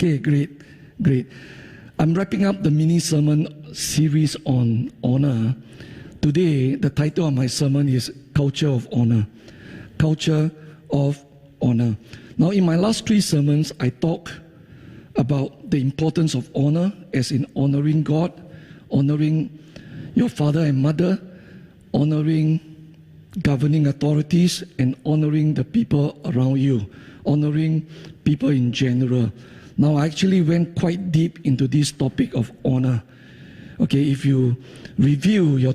Okay, great, great. I'm wrapping up the mini sermon series on honor. Today, the title of my sermon is Culture of Honor. Culture of Honor. Now, in my last 3 sermons, I talked about the importance of honor, as in honoring God, honoring your father and mother, honoring governing authorities, and honoring the people around you, honoring people in general. Now, I actually went quite deep into this topic of honor. Okay, if you review your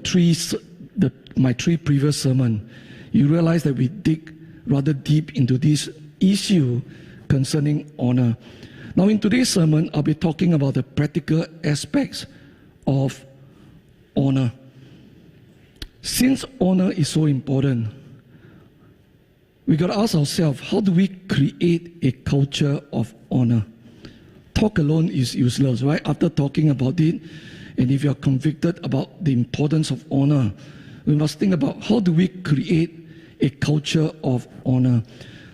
my 3 previous sermons, you realize that we dig rather deep into this issue concerning honor. Now, in today's sermon, I'll be talking about the practical aspects of honor. Since honor is so important, we got to ask ourselves, how do we create a culture of honor? Talk alone is useless, right? After talking about it, and if you are convicted about the importance of honor, we must think about how do we create a culture of honor?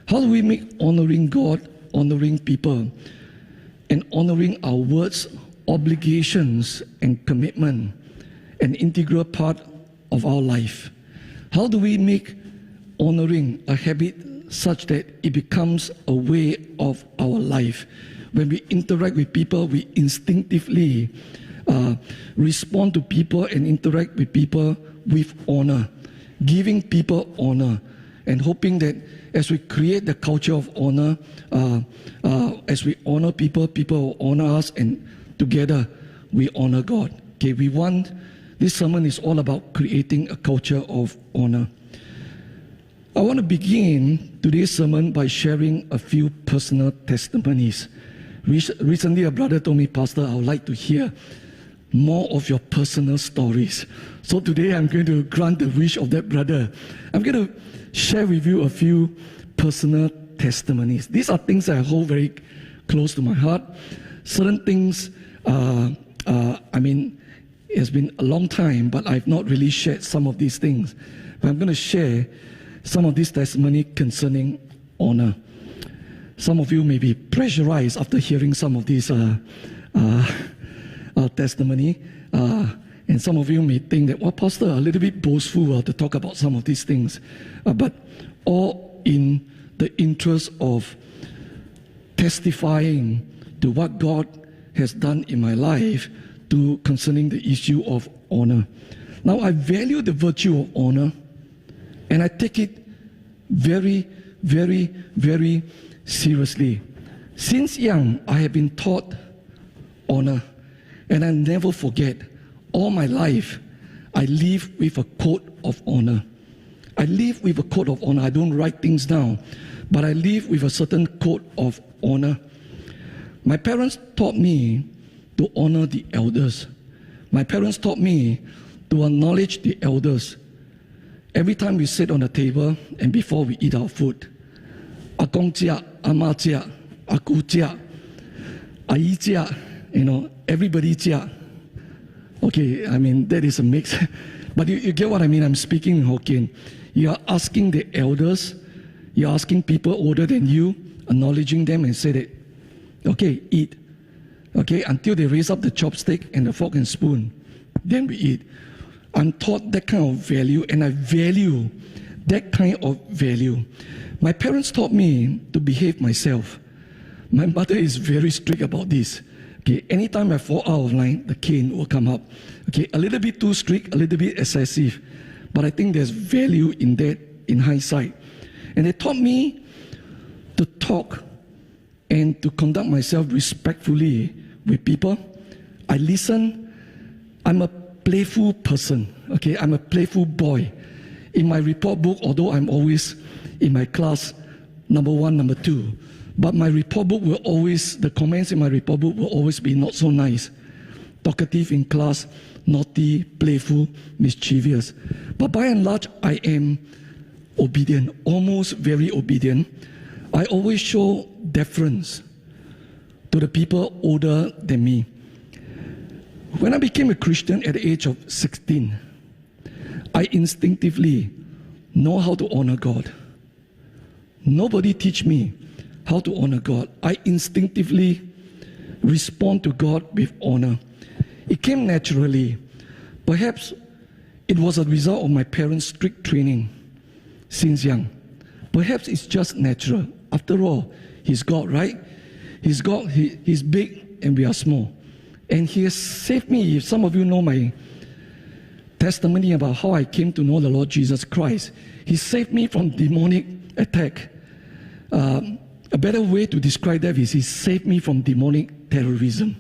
How do we make honoring God, honoring people, and honoring our words, obligations, and commitment an integral part of our life? How do we make honoring a habit such that it becomes a way of our life? When we interact with people, we instinctively respond to people and interact with people with honor, giving people honor, and hoping that as we create the culture of honor, as we honor people, people will honor us, and together we honor God. Okay, this sermon is all about creating a culture of honor. I want to begin today's sermon by sharing a few personal testimonies. Recently, a brother told me, Pastor, I would like to hear more of your personal stories. So today, I'm going to grant the wish of that brother. I'm going to share with you a few personal testimonies. These are things that I hold very close to my heart. Certain things, it has been a long time, but I've not really shared some of these things. But I'm going to share some of these testimony concerning honor. Some of you may be pressurized after hearing some of these testimony, and some of you may think that, well, Pastor, a little bit boastful to talk about some of these things, but all in the interest of testifying to what God has done in my life concerning the issue of honor. Now, I value the virtue of honor, and I take it very, very, very seriously. Since young, I have been taught honor, and I never forget. All my life, I live with a code of honor. I live with a code of honor. I don't write things down, but I live with a certain code of honor. My parents taught me to honor the elders. My parents taught me to acknowledge the elders. Every time we sit on the table and before we eat our food, 阿公家, 阿嬷家, 阿姑家, 阿姨家, everybody家. Okay, that is a mix. But you get what I mean? I'm speaking in Hokkien. You are asking the elders, you're asking people older than you, acknowledging them and say that, okay, eat. Okay, until they raise up the chopstick and the fork and spoon, then we eat. I'm taught that kind of value, and I value that kind of value. My parents taught me to behave myself. My mother is very strict about this. Okay, anytime I fall out of line, the cane will come up. Okay, a little bit too strict, a little bit excessive, but I think there's value in that in hindsight. And they taught me to talk and to conduct myself respectfully with people. I listen. I'm a playful person. Okay, I'm a playful boy. In my report book, although I'm always in my class, number 1, number 2, but my report book will always, the comments in my report book will always be not so nice. Talkative in class, naughty, playful, mischievous. But by and large, I am obedient, almost very obedient. I always show deference to the people older than me. When I became a Christian at the age of 16, I instinctively know how to honor God. Nobody teach me how to honor God. I instinctively respond to God with honor. It came naturally. Perhaps it was a result of my parents' strict training since young. Perhaps it's just natural. After all, He's God, right? He's God, He's big and we are small. And He has saved me. If some of you know my testimony about how I came to know the Lord Jesus Christ, He saved me from demonic attack. A better way to describe that is He saved me from demonic terrorism.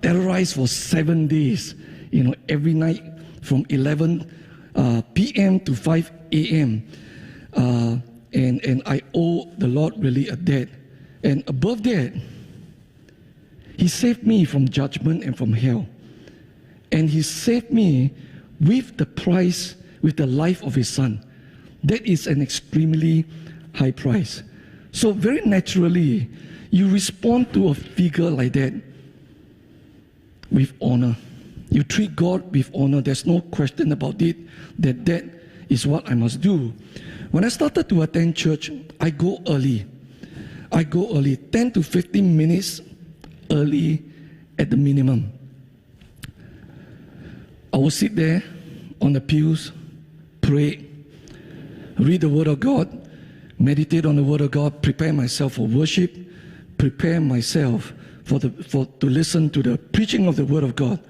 Terrorized for 7 days, every night from 11 p.m. to 5 a.m. And I owe the Lord really a debt. And above that, He saved me from judgment and from hell. And He saved me with the price, with the life of His Son. That is an extremely high price. So very naturally, you respond to a figure like that with honor. You treat God with honor. There's no question about it, that is what I must do. When I started to attend church, I go early. 10 to 15 minutes early at the minimum. I will sit there on the pews, pray, read the Word of God, meditate on the Word of God, prepare myself for worship, prepare myself to listen to the preaching of the Word of God.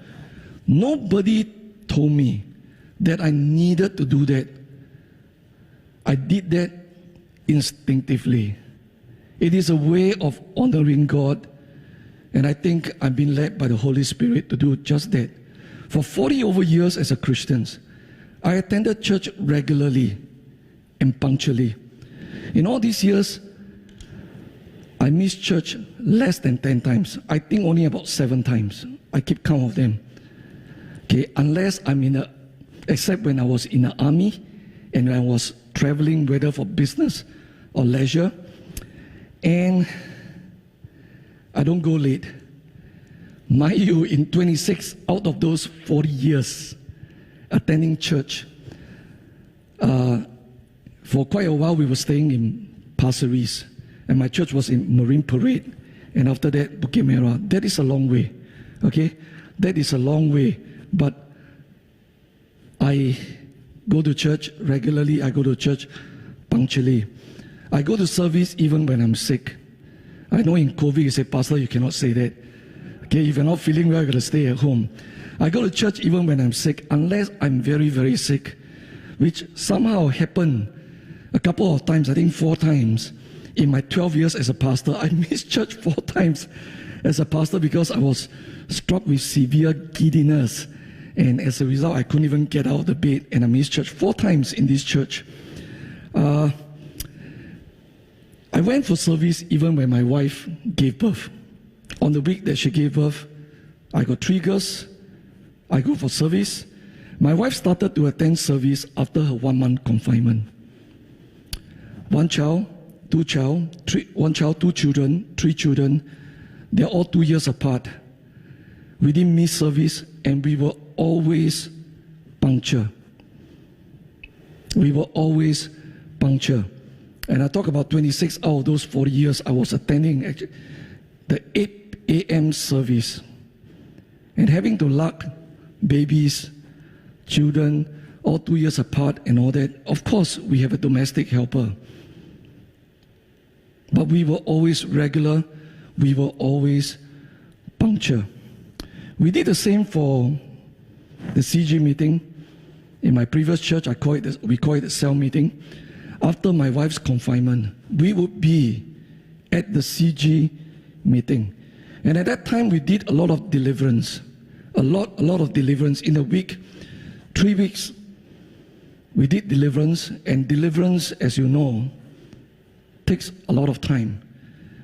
Nobody told me that I needed to do that. I did that instinctively. It is a way of honoring God, and I think I've been led by the Holy Spirit to do just that. For 40 over years as a Christian, I attended church regularly and punctually. In all these years, I missed church less than 10 times. I think only about 7 times. I keep count of them. Okay, unless except when I was in the army and I was traveling, whether for business or leisure, and I don't go late. Mind you, in 26 out of those 40 years attending church, for quite a while we were staying in Pasir Ris, and my church was in Marine Parade, and after that, Bukit Merah. That is a long way, okay? That is a long way, but I go to church regularly. I go to church punctually. I go to service even when I'm sick. I know in COVID you say, Pastor, you cannot say that. Okay, if you're not feeling well, you're going to stay at home. I go to church even when I'm sick, unless I'm very, very sick, which somehow happened a couple of times, I think 4 times. In my 12 years as a pastor, I missed church 4 times as a pastor because I was struck with severe giddiness. And as a result, I couldn't even get out of the bed, and I missed church 4 times in this church. I went for service even when my wife gave birth. On the week that she gave birth, I got 3 girls. I go for service. My wife started to attend service after her 1-month confinement. 1 child, 2 child, 1 child, 2 children, 3 children. They're all 2 years apart. We didn't miss service, and we were always punctual. We were always punctual. And I talk about 26 out of those 40 years I was attending the 8 a.m. service. And having to lug babies, children, all 2 years apart and all that. Of course, we have a domestic helper. But we were always regular. We were always punctual. We did the same for the CG meeting. In my previous church, we call it the cell meeting. After my wife's confinement, we would be at the CG meeting. And at that time, we did a lot of deliverance. A lot of deliverance. In a week, 3 weeks, we did deliverance. And deliverance, as you know, takes a lot of time.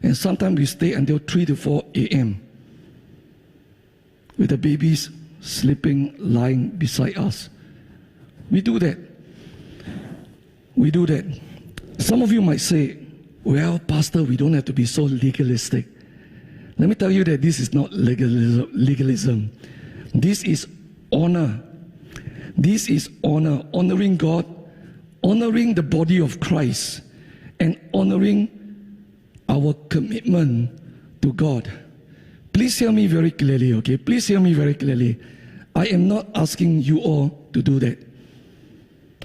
And sometimes we stay until 3 to 4 a.m. with the babies sleeping, lying beside us. We do that. We do that. Some of you might say, well, Pastor, we don't have to be so legalistic. Let me tell you that this is not legalism. This is honor. This is honor. Honoring God, honoring the body of Christ, and honoring our commitment to God, Please hear me very clearly, okay? Please hear me very clearly. I am not asking you all to do that,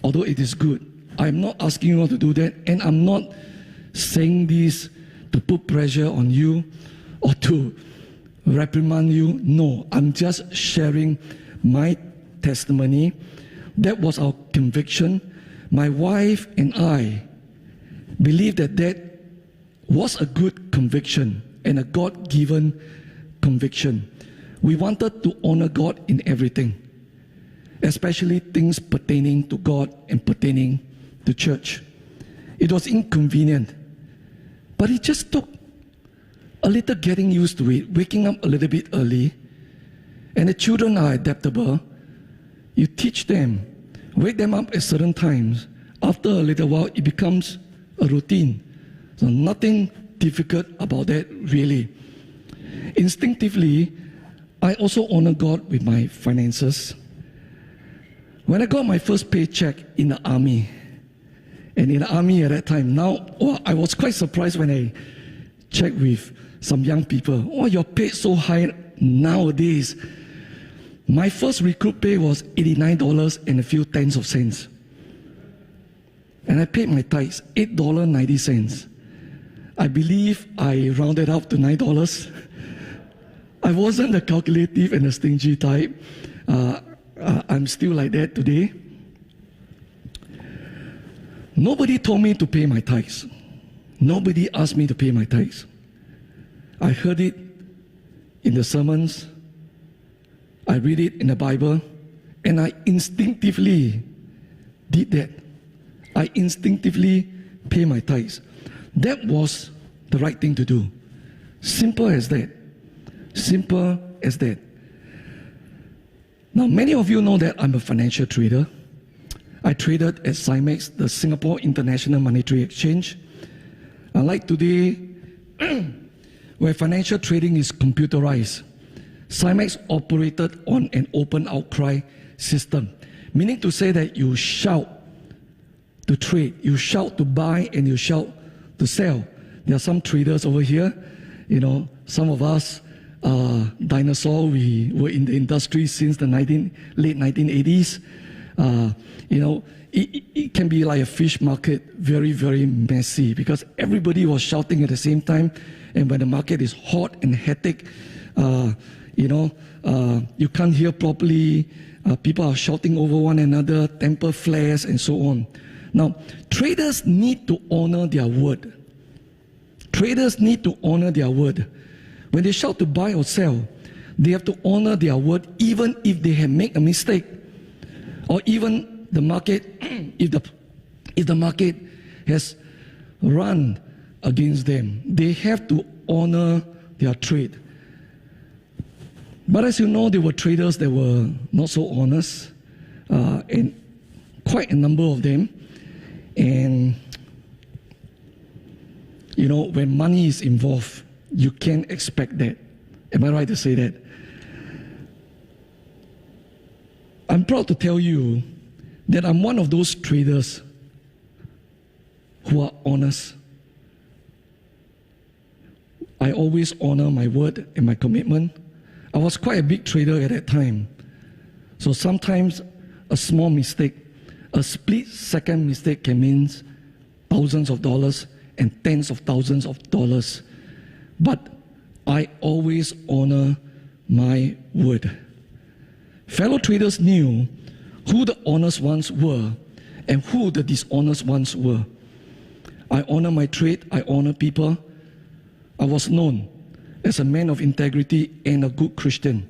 although it is good. I am not asking you all to do that, and I'm not saying this to put pressure on you or to reprimand you. No, I'm just sharing my testimony. That was our conviction. My wife and I believe that that was a good conviction and a God-given conviction. We wanted to honor God in everything, especially things pertaining to God and pertaining to church. It was inconvenient, but it just took a little getting used to it, waking up a little bit early, and the children are adaptable. You teach them, wake them up at certain times. After a little while, it becomes a routine. So nothing difficult about that, really. Instinctively, I also honor God with my finances. When I got my first paycheck in the army, and in the army at that time, I was quite surprised when I checked with some young people. Oh, you're paid so high nowadays. My first recruit pay was $89 and a few tens of cents. And I paid my tithes, $8.90. I believe I rounded up to $9. I wasn't the calculative and the stingy type. I'm still like that today. Nobody told me to pay my tithes. Nobody asked me to pay my tithes. I heard it in the sermons. I read it in the Bible, and I instinctively did that. I instinctively pay my tithes. That was the right thing to do. Simple as that. Simple as that. Now, many of you know that I'm a financial trader. I traded at CIMEX, the Singapore International Monetary Exchange. Unlike today, where financial trading is computerized, CIMEX operated on an open outcry system, meaning to say that you shout to trade, you shout to buy, and you shout to sell. There are some traders over here, some of us dinosaur, we were in the industry since the late 1980s. It can be like a fish market, very, very messy, because everybody was shouting at the same time. And when the market is hot and hectic, you can't hear properly. People are shouting over one another, temper flares, and so on. Now, traders need to honor their word. Traders need to honor their word. When they shout to buy or sell, they have to honor their word, even if they have made a mistake, or even the market, if the market has run against them. They have to honor their trade. But as you know, there were traders that were not so honest, and quite a number of them. And when money is involved, you can't expect that. Am I right to say that? I'm proud to tell you that I'm one of those traders who are honest. I always honor my word and my commitment. I was quite a big trader at that time. So sometimes a small mistake, a split-second mistake can mean thousands of dollars and tens of thousands of dollars. But I always honor my word. Fellow traders knew who the honest ones were and who the dishonest ones were. I honor my trade, I honor people. I was known as a man of integrity and a good Christian.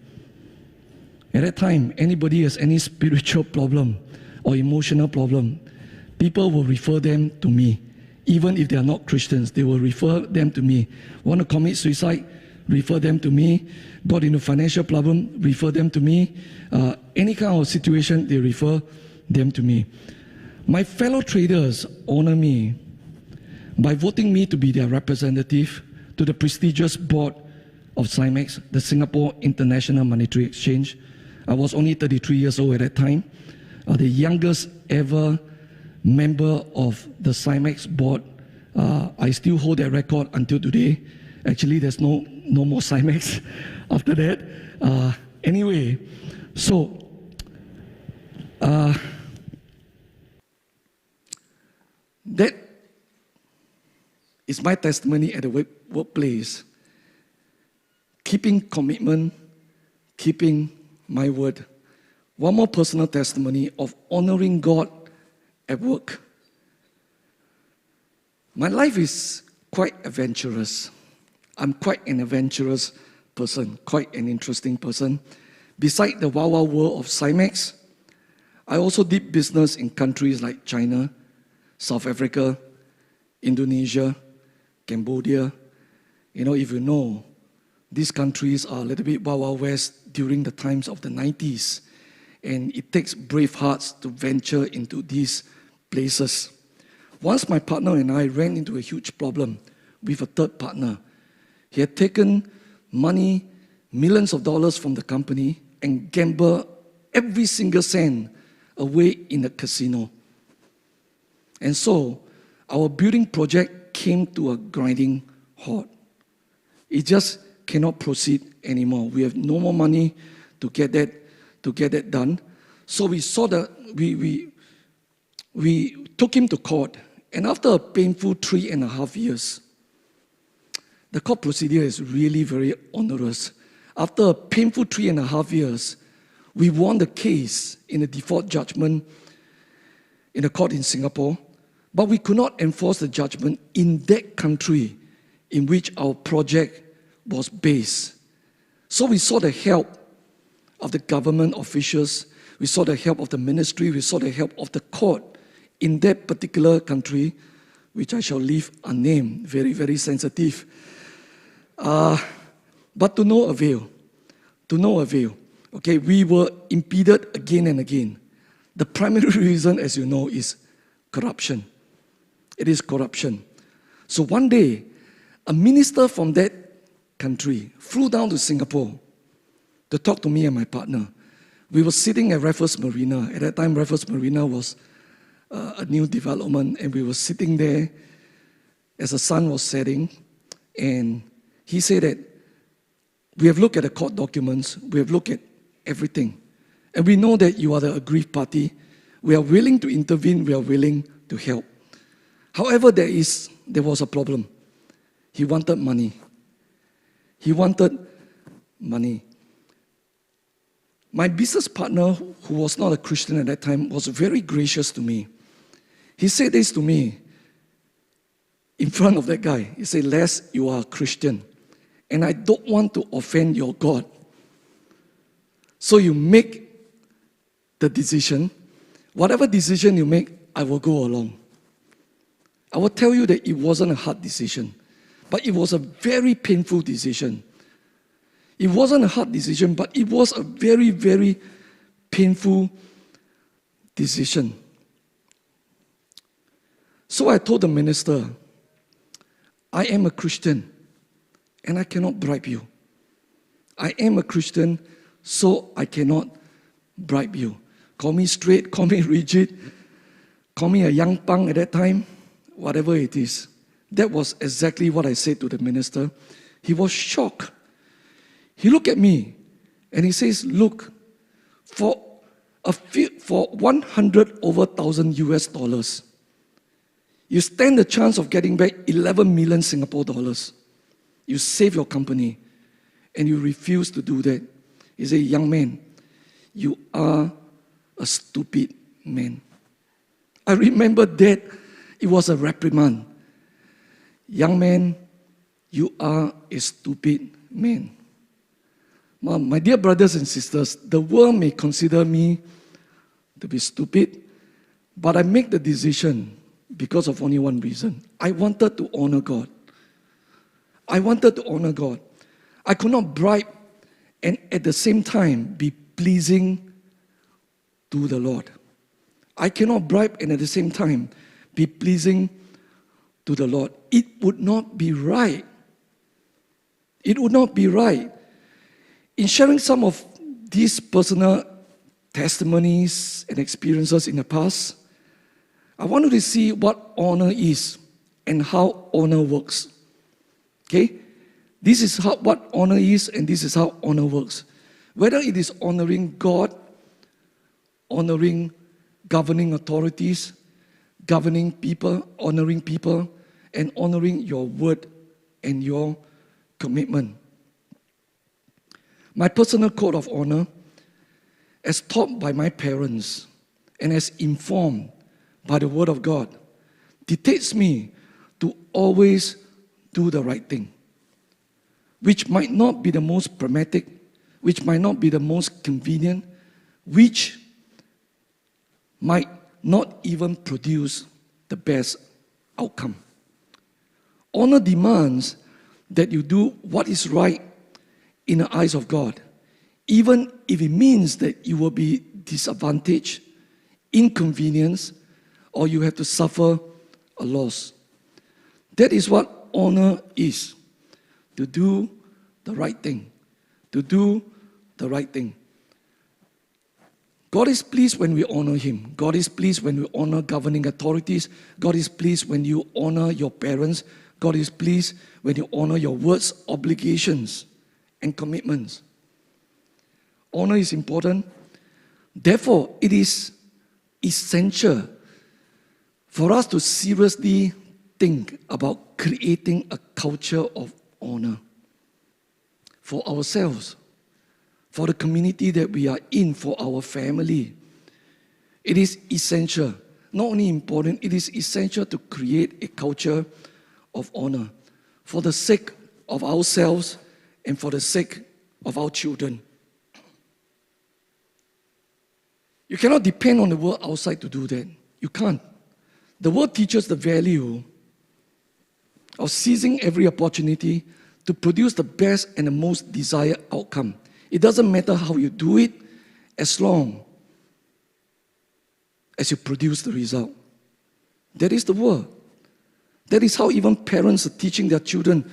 At that time, anybody has any spiritual problem or emotional problem, people will refer them to me. Even if they are not Christians, they will refer them to me. Want to commit suicide? Refer them to me. Got into financial problem? Refer them to me. Any kind of situation, they refer them to me. My fellow traders honor me by voting me to be their representative to the prestigious board of CIMEX, the Singapore International Monetary Exchange. I was only 33 years old at that time. The youngest ever member of the CIMEX board. I still hold that record until today. Actually, there's no more Cymex after that. Anyway, so that is my testimony at the workplace. Keeping commitment, keeping my word. One more personal testimony of honoring God at work. My life is quite adventurous. I'm quite an adventurous person, quite an interesting person. Beside the wild, wild world of Cymex, I also did business in countries like China, South Africa, Indonesia, Cambodia. If you know, these countries are a little bit wild, wild west during the times of the 90s. And it takes brave hearts to venture into these places. Once my partner and I ran into a huge problem with a third partner. He had taken money, millions of dollars from the company and gambled every single cent away in a casino. And so our building project came to a grinding halt. It just cannot proceed anymore. We have no more money to get that done. So we took him to court, and after a painful 3.5 years, the court procedure is really very onerous. After a painful 3.5 years, we won the case in a default judgment in a court in Singapore, but we could not enforce the judgment in that country in which our project was based. So we sought the help of the government officials, we sought the help of the ministry, we sought the help of the court in that particular country, which I shall leave unnamed, very, very sensitive. But to no avail. Okay, we were impeded again and again. The primary reason, as you know, is corruption. It is corruption. So one day, a minister from that country flew down to Singapore to talk to me and my partner. We were sitting at Raffles Marina. At that time, Raffles Marina was a new development, and we were sitting there as the sun was setting, and he said that we have looked at the court documents, we have looked at everything, and we know that you are the aggrieved party. We are willing to intervene, we are willing to help. However, there was a problem. He wanted money. He wanted money. My business partner, who was not a Christian at that time, was very gracious to me. He said this to me in front of that guy. He said, Les, you are a Christian, and I don't want to offend your God. So you make the decision. Whatever decision you make, I will go along. I will tell you that it wasn't a hard decision, but it was a very painful decision. It wasn't a hard decision, but it was a very, very painful decision. So I told the minister, I am a Christian and I cannot bribe you. I am a Christian, so I cannot bribe you. Call me straight, call me rigid, call me a young punk at that time, whatever it is. That was exactly what I said to the minister. He was shocked. He looked at me and he says, look, for 100 over thousand US dollars, you stand the chance of getting back 11 million Singapore dollars. You save your company and you refuse to do that. He said, young man, you are a stupid man. I remember that it was a reprimand. Young man, you are a stupid man. My dear brothers and sisters, the world may consider me to be stupid, but I make the decision because of only one reason. I wanted to honor God. I wanted to honor God. I could not bribe and at the same time be pleasing to the Lord. I cannot bribe and at the same time be pleasing to the Lord. It would not be right. It would not be right. In sharing some of these personal testimonies and experiences in the past, I wanted to see what honor is and how honor works. Okay? This is what honor is, and this is how honor works. Whether it is honoring God, honoring governing authorities, governing people, honoring people, and honoring your word and your commitment. My personal code of honor, as taught by my parents and as informed by the Word of God, dictates me to always do the right thing, which might not be the most pragmatic, which might not be the most convenient, which might not even produce the best outcome. Honor demands that you do what is right in the eyes of God, even if it means that you will be disadvantaged, inconvenienced, or you have to suffer a loss. That is what honor is, to do the right thing, to do the right thing. God is pleased when we honor Him. God is pleased when we honor governing authorities. God is pleased when you honor your parents. God is pleased when you honor your words, obligations, and commitments. Honor is important. Therefore, it is essential for us to seriously think about creating a culture of honor for ourselves, for the community that we are in, for our family. It is essential, not only important, it is essential to create a culture of honor for the sake of ourselves and for the sake of our children. You cannot depend on the world outside to do that. You can't. The world teaches the value of seizing every opportunity to produce the best and the most desired outcome. It doesn't matter how you do it, as long as you produce the result. That is the world. That is how even parents are teaching their children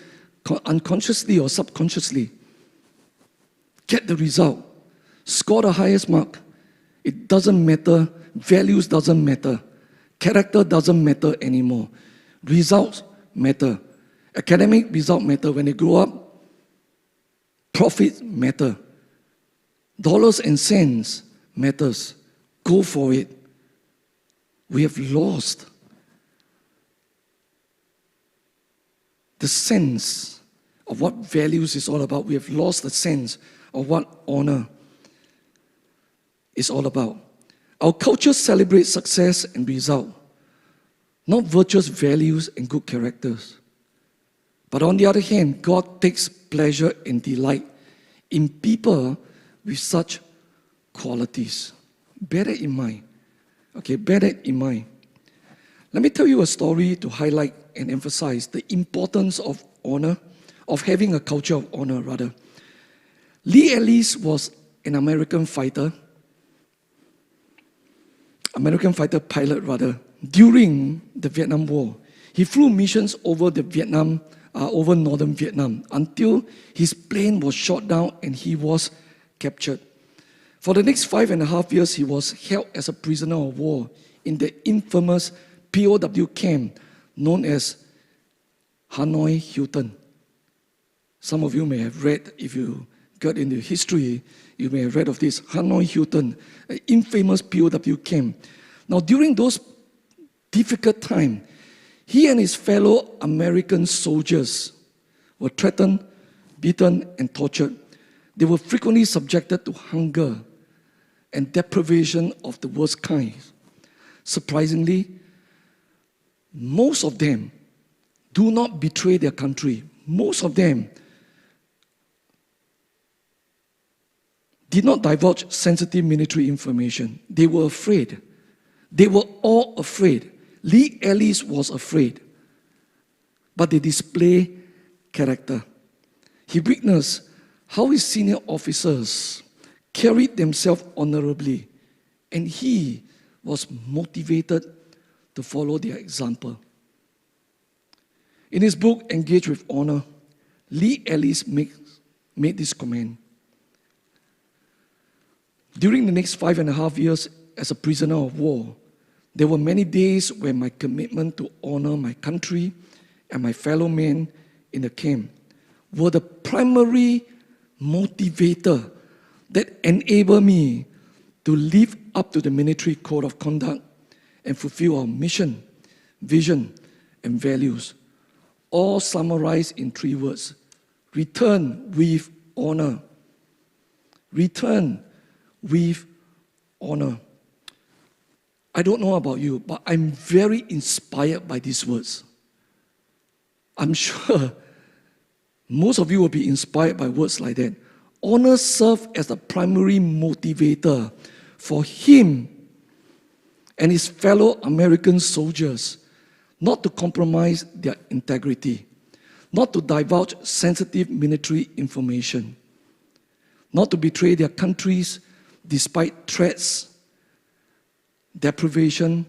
unconsciously or subconsciously. Get the result. Score the highest mark. It doesn't matter. Values doesn't matter. Character doesn't matter anymore. Results matter. Academic results matter. When they grow up, profits matter. Dollars and cents matters. Go for it. We have lost the sense of what values is all about. We have lost the sense of what honor is all about. Our culture celebrates success and result, not virtuous values and good characters. But on the other hand, God takes pleasure and delight in people with such qualities. Bear that in mind. Okay, bear that in mind. Let me tell you a story to highlight and emphasize the importance of honor, of having a culture of honor, rather. Lee Ellis was an American fighter pilot, during the Vietnam War. He flew missions over over northern Vietnam until his plane was shot down and he was captured. For the next 5.5 years, he was held as a prisoner of war in the infamous POW camp known as Hanoi Hilton. Some of you may have read, if you got into history, you may have read of this, Hanoi Hilton, an infamous POW camp. Now, during those difficult times, he and his fellow American soldiers were threatened, beaten, and tortured. They were frequently subjected to hunger and deprivation of the worst kind. Surprisingly, most of them do not betray their country. Most of them did not divulge sensitive military information. They were afraid. They were all afraid. Lee Ellis was afraid. But they display character. He witnessed how his senior officers carried themselves honorably, and he was motivated to follow their example. In his book, Engage with Honor, Lee Ellis made this comment. During the next 5.5 years as a prisoner of war, there were many days when my commitment to honor my country and my fellow men in the camp were the primary motivator that enabled me to live up to the military code of conduct and fulfill our mission, vision, and values, all summarized in 3 words: return with honor. Return with honor. I don't know about you, but I'm very inspired by these words. I'm sure most of you will be inspired by words like that. Honor served as the primary motivator for him and his fellow American soldiers not to compromise their integrity, not to divulge sensitive military information, not to betray their countries despite threats, deprivation,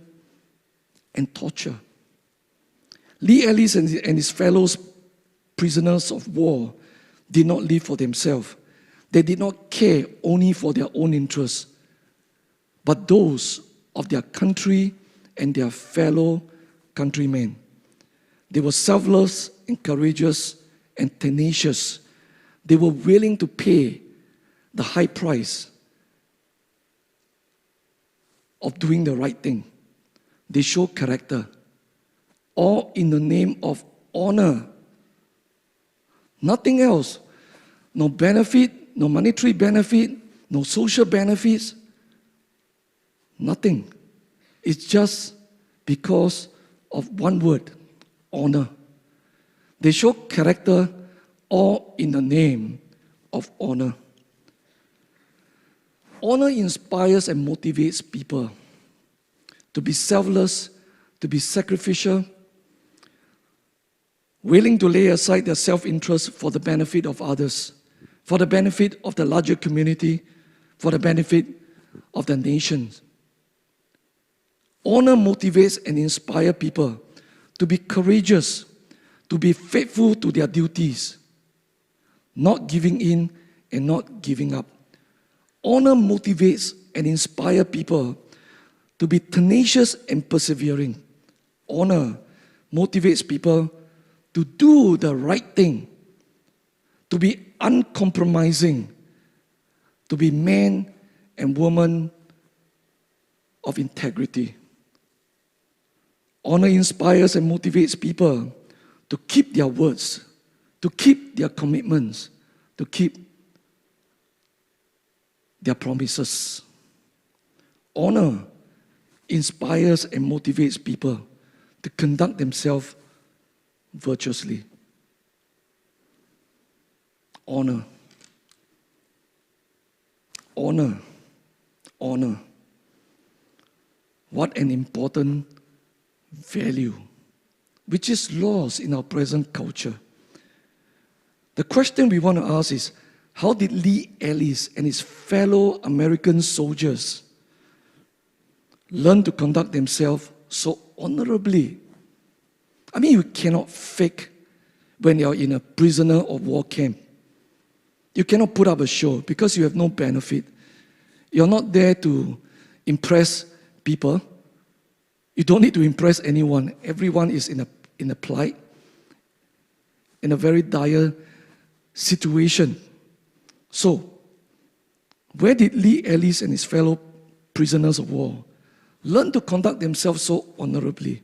and torture. Lee Ellis and his fellow prisoners of war did not live for themselves. They did not care only for their own interests, but those of their country and their fellow countrymen. They were selfless and courageous and tenacious. They were willing to pay the high price of doing the right thing. They show character, all in the name of honor. Nothing else. No benefit, no monetary benefit, no social benefits. Nothing. It's just because of one word: honor. They show character, all in the name of honor. Honor inspires and motivates people to be selfless, to be sacrificial, willing to lay aside their self-interest for the benefit of others, for the benefit of the larger community, for the benefit of the nations. Honor motivates and inspires people to be courageous, to be faithful to their duties, not giving in and not giving up. Honor motivates and inspires people to be tenacious and persevering. Honor motivates people to do the right thing, to be uncompromising, to be men and women of integrity. Honor inspires and motivates people to keep their words, to keep their commitments, to keep their promises. Honor inspires and motivates people to conduct themselves virtuously. Honor. Honor. Honor. What an important value, which is lost in our present culture. The question we want to ask is, how did Lee Ellis and his fellow American soldiers learn to conduct themselves so honorably? I mean, you cannot fake when you're in a prisoner of war camp. You cannot put up a show because you have no benefit. You're not there to impress people. You don't need to impress anyone. Everyone is in a plight, in a very dire situation. So, where did Lee Ellis and his fellow prisoners of war learn to conduct themselves so honorably?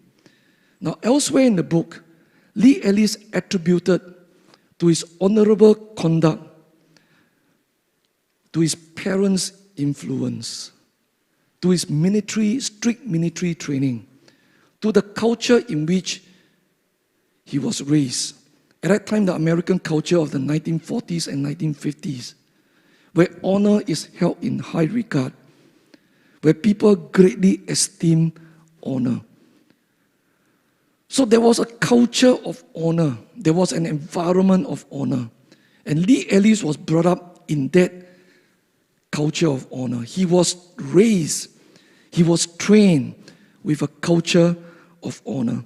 Now, elsewhere in the book, Lee Ellis attributed to his honorable conduct to his parents' influence, to his strict military training, to the culture in which he was raised. At that time, the American culture of the 1940s and 1950s, where honor is held in high regard, where people greatly esteem honor. So there was a culture of honor. There was an environment of honor. And Lee Ellis was brought up in that culture of honor. He was raised, he was trained with a culture of honor.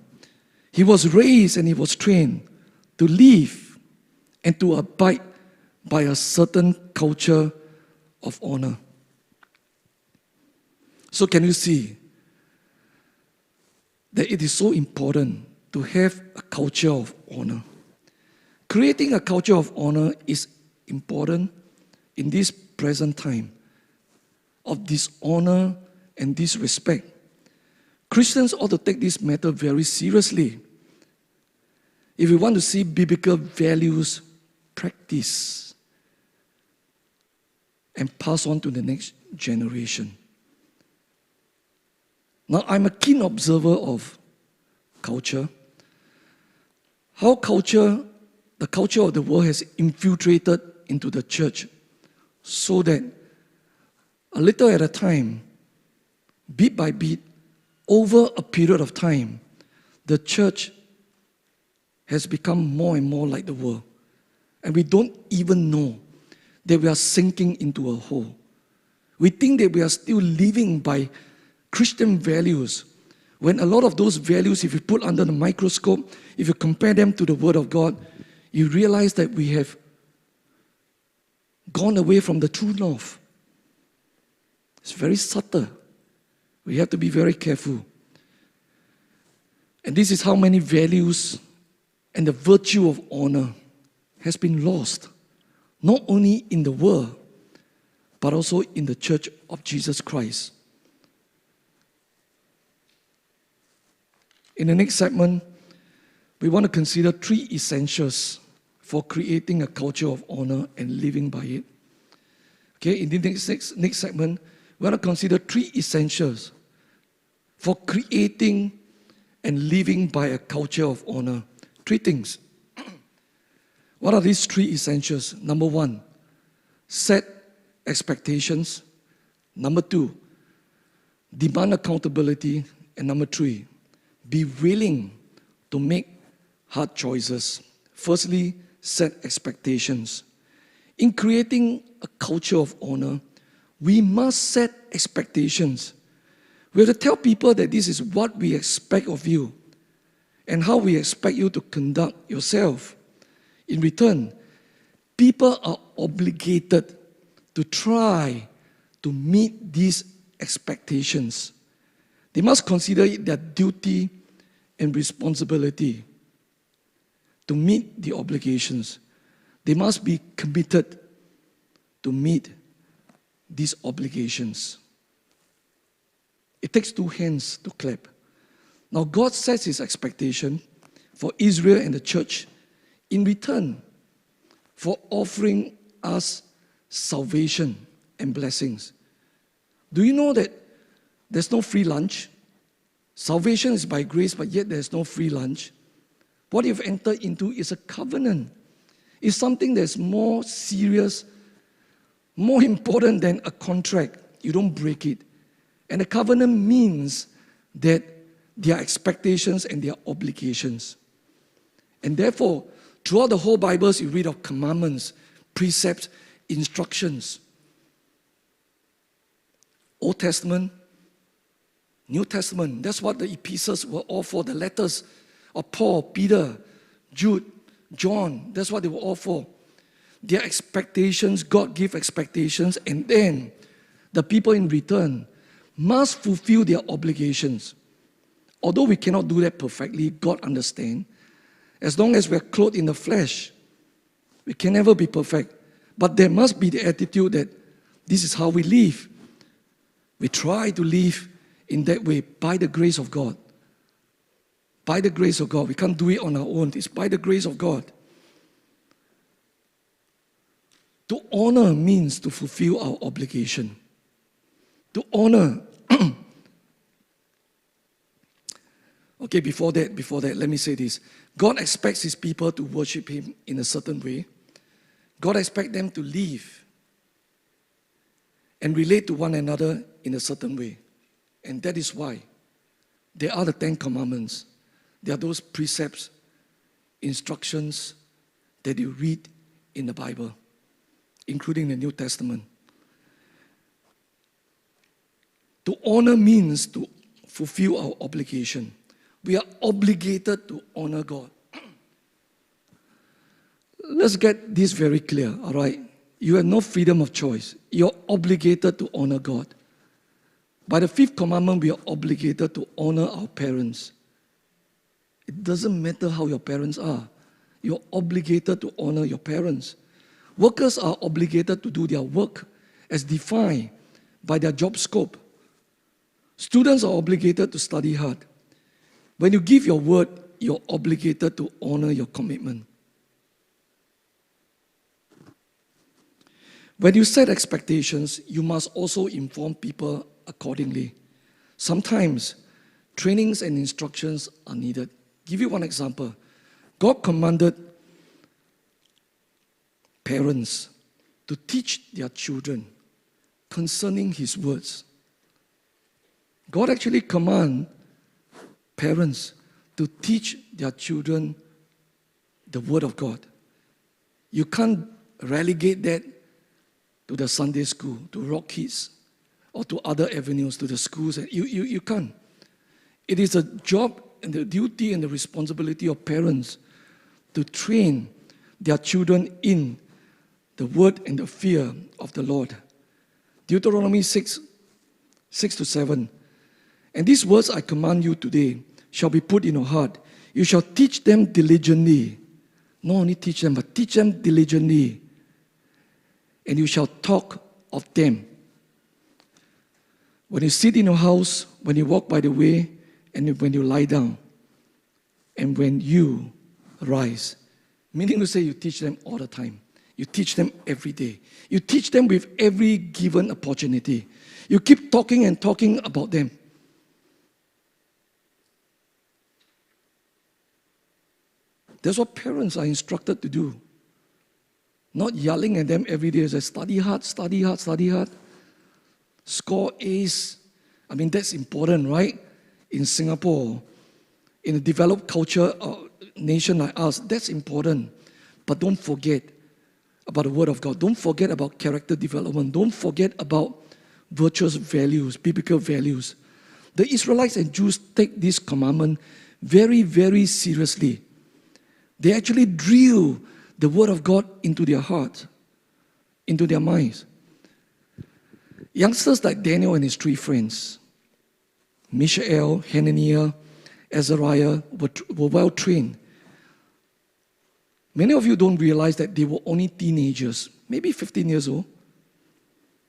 He was raised and he was trained to live and to abide by a certain culture of honor. So can you see that it is so important to have a culture of honor? Creating a culture of honor is important in this present time of dishonor and disrespect. Christians ought to take this matter very seriously if we want to see biblical values practiced and passed on to the next generation. Now, I'm a keen observer of culture. How the culture of the world has infiltrated into the church so that a little at a time, bit by bit, over a period of time, the church has become more and more like the world. And we don't even know that we are sinking into a hole. We think that we are still living by Christian values, when a lot of those values, if you put under the microscope, if you compare them to the Word of God, you realize that we have gone away from the true north. It's very subtle. We have to be very careful. And this is how many values and the virtue of honor has been lost, not only in the world, but also in the church of Jesus Christ. In the next segment, we want to consider 3 essentials for creating a culture of honor and living by it. Okay, in the next segment, we want to consider 3 essentials for creating and living by a culture of honor. 3 things. What are these 3 essentials? Number 1, set expectations. Number 2, demand accountability. And number 3, be willing to make hard choices. Firstly, set expectations. In creating a culture of honor, we must set expectations. We have to tell people that this is what we expect of you and how we expect you to conduct yourself. In return, people are obligated to try to meet these expectations. They must consider it their duty and responsibility to meet the obligations. They must be committed to meet these obligations. It takes 2 hands to clap. Now, God sets His expectation for Israel and the church in return for offering us salvation and blessings. Do you know that there's no free lunch? Salvation is by grace, but yet there's no free lunch. What you've entered into is a covenant. It's something that's more serious, more important than a contract. You don't break it. And a covenant means that there are expectations and there are obligations. And therefore, throughout the whole Bible, you read of commandments, precepts, instructions. Old Testament, New Testament, that's what the epistles were all for, the letters of Paul, Peter, Jude, John, that's what they were all for. Their expectations, God gave expectations, and then the people in return must fulfill their obligations. Although we cannot do that perfectly, God understands. As long as we are clothed in the flesh, we can never be perfect. But there must be the attitude that this is how we live. We try to live in that way by the grace of God. By the grace of God. We can't do it on our own. It's by the grace of God. To honor means to fulfill our obligation. To honor. Okay, before that, let me say this. God expects His people to worship Him in a certain way. God expects them to live and relate to one another in a certain way. And that is why there are the 10 commandments. There are those precepts, instructions that you read in the Bible, including the New Testament. To honor means to fulfill our obligation. We are obligated to honor God. Let's get this very clear, all right? You have no freedom of choice. You're obligated to honor God. By the 5th commandment, we are obligated to honor our parents. It doesn't matter how your parents are. you're obligated to honor your parents. Workers are obligated to do their work as defined by their job scope. Students are obligated to study hard. When you give your word, you're obligated to honor your commitment. When you set expectations, you must also inform people accordingly. Sometimes trainings and instructions are needed. Give you one example. God commanded parents to teach their children concerning His words. God actually commanded parents to teach their children the Word of God. You can't relegate that to the Sunday school, to Rock Kids, or to other avenues, to the schools. You can't. It is a job and the duty and the responsibility of parents to train their children in the word and the fear of the Lord. Deuteronomy 6:6-7. And these words I command you today shall be put in your heart. You shall teach them diligently. Not only teach them, but teach them diligently. And you shall talk of them when you sit in your house, when you walk by the way, and when you lie down, and when you rise. Meaning to say, you teach them all the time. You teach them every day. You teach them with every given opportunity. You keep talking and talking about them. That's what parents are instructed to do. Not yelling at them every day. Say, study hard, study hard, study hard. Score A's. I mean, that's important, right? In Singapore, in a developed culture, nation like us, that's important. But don't forget about the Word of God. Don't forget about character development. Don't forget about virtuous values, biblical values. The Israelites and Jews take this commandment very, very seriously. They actually drill the Word of God into their hearts, into their minds. Youngsters like Daniel and his 3 friends, Mishael, Hananiah, Azariah, were well trained. Many of you don't realize that they were only teenagers, maybe 15 years old,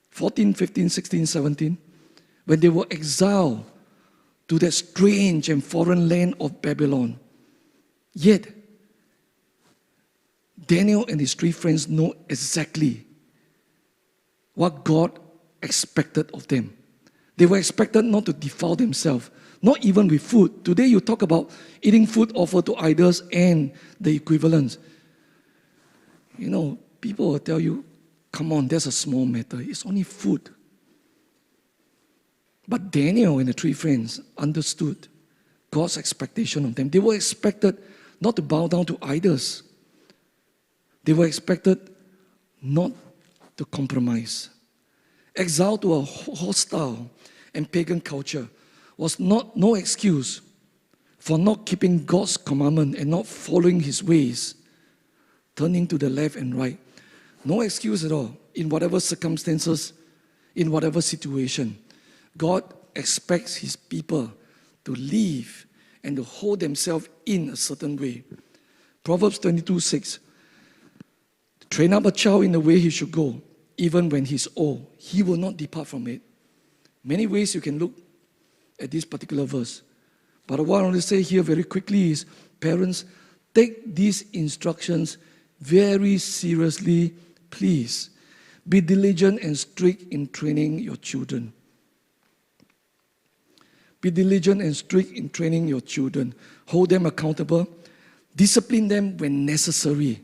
14, 15, 16, 17, when they were exiled to that strange and foreign land of Babylon. Yet, Daniel and his 3 friends know exactly what God expected of them. They were expected not to defile themselves, not even with food. Today you talk about eating food offered to idols and the equivalents. You know, people will tell you, come on, that's a small matter. It's only food. But Daniel and the 3 friends understood God's expectation of them. They were expected not to bow down to idols. They were expected not to compromise. Exile to a hostile and pagan culture was no excuse for not keeping God's commandment and not following His ways, turning to the left and right. No excuse at all in whatever circumstances, in whatever situation. God expects His people to live and to hold themselves in a certain way. Proverbs 22:6. Train up a child in the way he should go. Even when he's old, he will not depart from it. Many ways you can look at this particular verse. But what I want to say here very quickly is, parents, take these instructions very seriously, please. Be diligent and strict in training your children. Be diligent and strict in training your children. Hold them accountable. Discipline them when necessary.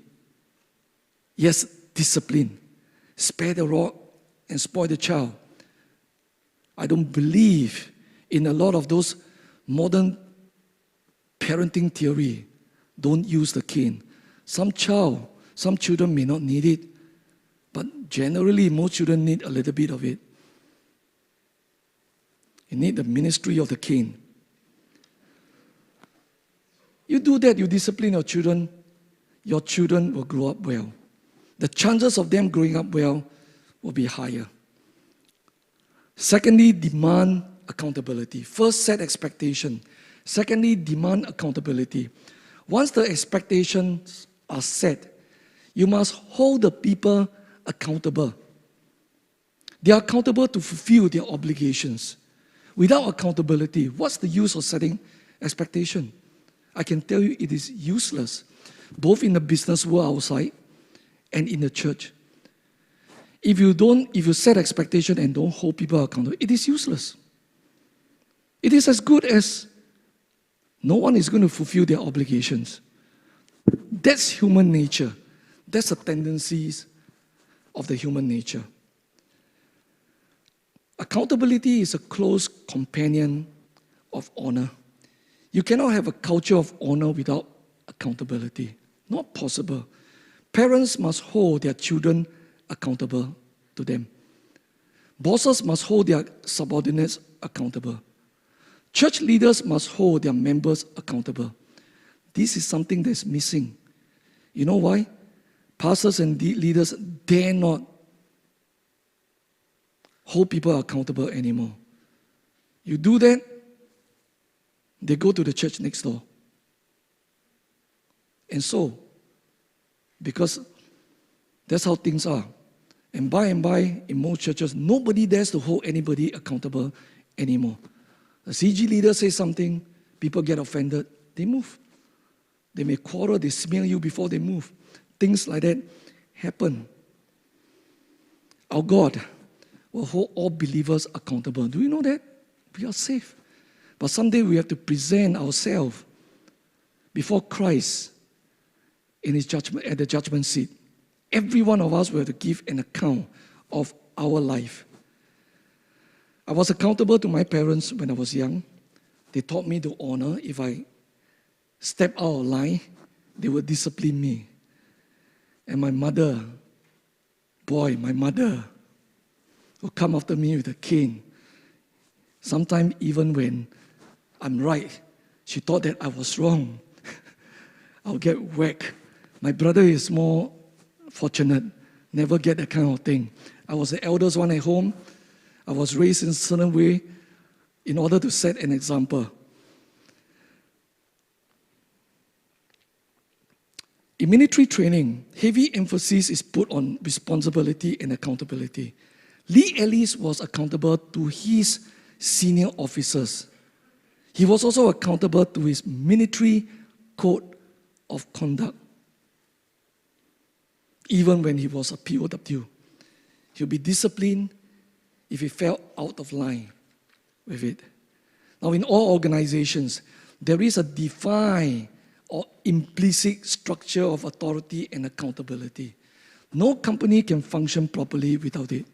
Yes, discipline. Spare the rod and spoil the child. I don't believe in a lot of those modern parenting theory. Don't use the cane. Some children may not need it, but generally most children need a little bit of it. You need the ministry of the cane. You do that, you discipline your children will grow up well. The chances of them growing up well will be higher. Secondly, demand accountability. First, set expectation. Secondly, demand accountability. Once the expectations are set, you must hold the people accountable. They are accountable to fulfill their obligations. Without accountability, what's the use of setting expectation? I can tell you it is useless, both in the business world outside and in the church. If you set expectation and don't hold people accountable, it is useless. It is as good as no one is going to fulfill their obligations. That's human nature. That's the tendencies of the human nature. Accountability is a close companion of honor. You cannot have a culture of honor without accountability. Not possible. Parents must hold their children accountable to them. Bosses must hold their subordinates accountable. Church leaders must hold their members accountable. This is something that's missing. You know why? Pastors and leaders dare not hold people accountable anymore. You do that, they go to the church next door. And so, because that's how things are. And by, in most churches, nobody dares to hold anybody accountable anymore. The CG leader says something, people get offended, they move. They may quarrel, they smear you before they move. Things like that happen. Our God will hold all believers accountable. Do you know that? We are safe. But someday we have to present ourselves before Christ in His judgment, at the judgment seat. Every one of us will have to give an account of our life. I was accountable to my parents when I was young. They taught me to honor. If I step out of line, they would discipline me. And my mother will come after me with a cane. Sometimes even when I'm right, she thought that I was wrong. I'll get whacked. My brother is more fortunate, never get that kind of thing. I was the eldest one at home. I was raised in a certain way in order to set an example. In military training, heavy emphasis is put on responsibility and accountability. Lee Ellis was accountable to his senior officers. He was also accountable to his military code of conduct. Even when he was a POW, he'll be disciplined if he fell out of line with it. Now, in all organizations, there is a defined or implicit structure of authority and accountability. No company can function properly without it.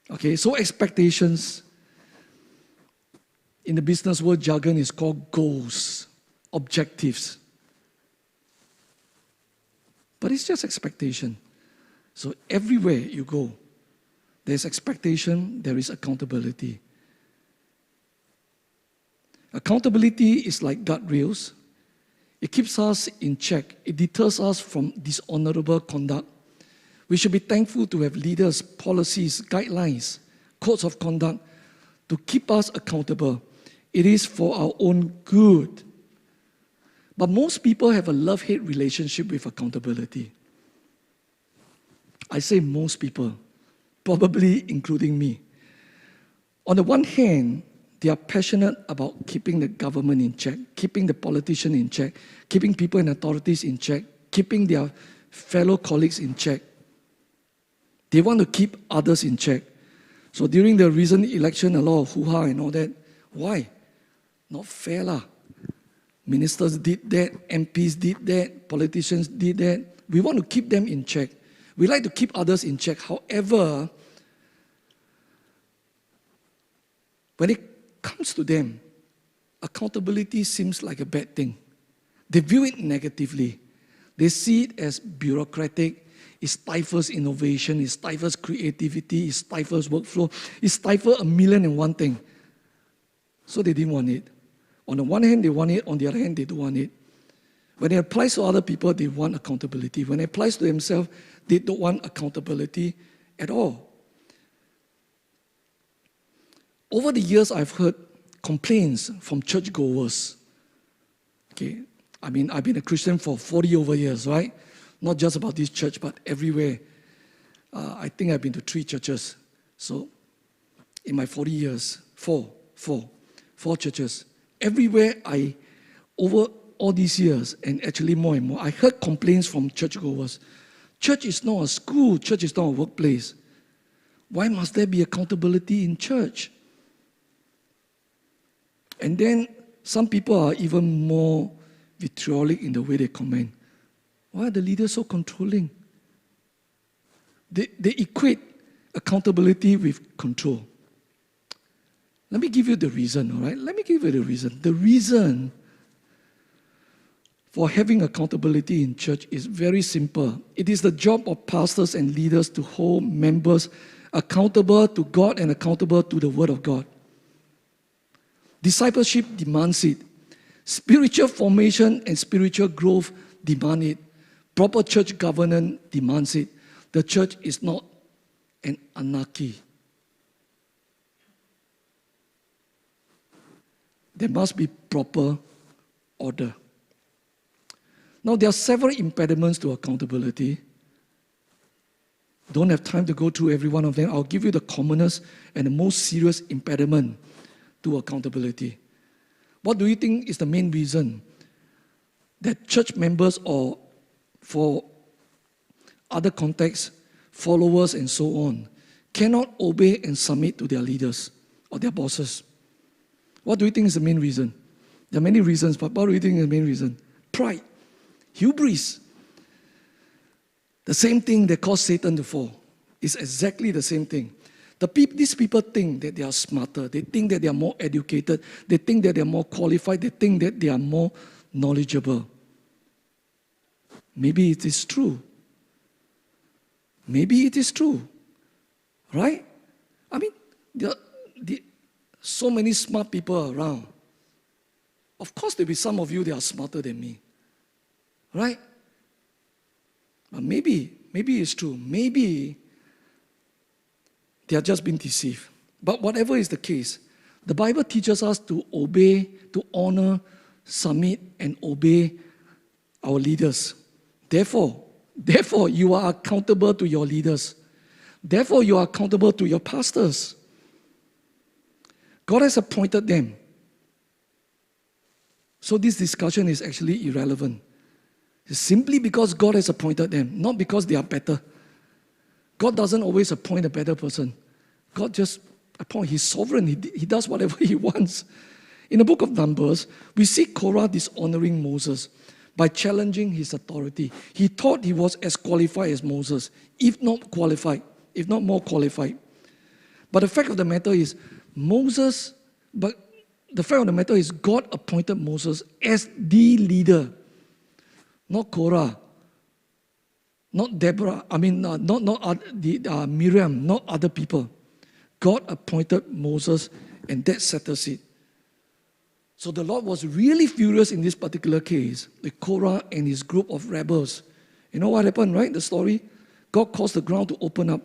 Okay, so expectations in the business world jargon is called goals, objectives. But it's just expectation. So everywhere you go, there's expectation, there is accountability. Accountability is like guardrails. It keeps us in check. It deters us from dishonorable conduct. We should be thankful to have leaders, policies, guidelines, codes of conduct to keep us accountable. It is for our own good. But most people have a love-hate relationship with accountability. I say most people, probably including me. On the one hand, they are passionate about keeping the government in check, keeping the politician in check, keeping people in authorities in check, keeping their fellow colleagues in check. They want to keep others in check. So during the recent election, a lot of hoo-ha and all that. Why? Not fair lah. Ministers did that, MPs did that, politicians did that. We want to keep them in check. We like to keep others in check. However, when it comes to them, accountability seems like a bad thing. They view it negatively. They see it as bureaucratic. It stifles innovation. It stifles creativity. It stifles workflow. It stifles a million and one thing. So they didn't want it. On the one hand, they want it. On the other hand, they don't want it. When it applies to other people, they want accountability. When it applies to themselves, they don't want accountability at all. Over the years, I've heard complaints from churchgoers. Okay, I mean, I've been a Christian for 40 over years, right? Not just about this church, but everywhere. I think I've been to 3 churches. So, in my 40 years, four churches. Everywhere over all these years, and actually more and more, I heard complaints from churchgoers. Church is not a school, church is not a workplace. Why must there be accountability in church? And then some people are even more vitriolic in the way they comment. Why are the leaders so controlling? They equate accountability with control. Let me give you the reason, all right? Let me give you the reason. The reason for having accountability in church is very simple. It is the job of pastors and leaders to hold members accountable to God and accountable to the Word of God. Discipleship demands it. Spiritual formation and spiritual growth demand it. Proper church governance demands it. The church is not an anarchy. There must be proper order. Now, there are several impediments to accountability. Don't have time to go through every one of them. I'll give you the commonest and the most serious impediment to accountability. What do you think is the main reason that church members, or for other contexts, followers and so on, cannot obey and submit to their leaders or their bosses? What do you think is the main reason? There are many reasons, but what do you think is the main reason? Pride, hubris. The same thing that caused Satan to fall. It's exactly the same thing. These people think that they are smarter. They think that they are more educated. They think that they are more qualified. They think that they are more knowledgeable. Maybe it is true. Maybe it is true. Right? I mean, there are so many smart people around. Of course, there will be some of you that are smarter than me. Right? But maybe it's true. Maybe they are just being deceived. But whatever is the case, the Bible teaches us to obey, to honor, submit, and obey our leaders. Therefore, you are accountable to your leaders. Therefore, you are accountable to your pastors. God has appointed them. So this discussion is actually irrelevant. It's simply because God has appointed them, not because they are better. God doesn't always appoint a better person. God just appoints. He's sovereign. He does whatever he wants. In the book of Numbers, we see Korah dishonoring Moses by challenging his authority. He thought he was as qualified as Moses, if not more qualified. But the fact of the matter is, God appointed Moses as the leader, not Korah, not Deborah, not Miriam, not other people. God appointed Moses, and that settles it. So the Lord was really furious in this particular case with Korah and his group of rebels. You know what happened, right? The story? God caused the ground to open up.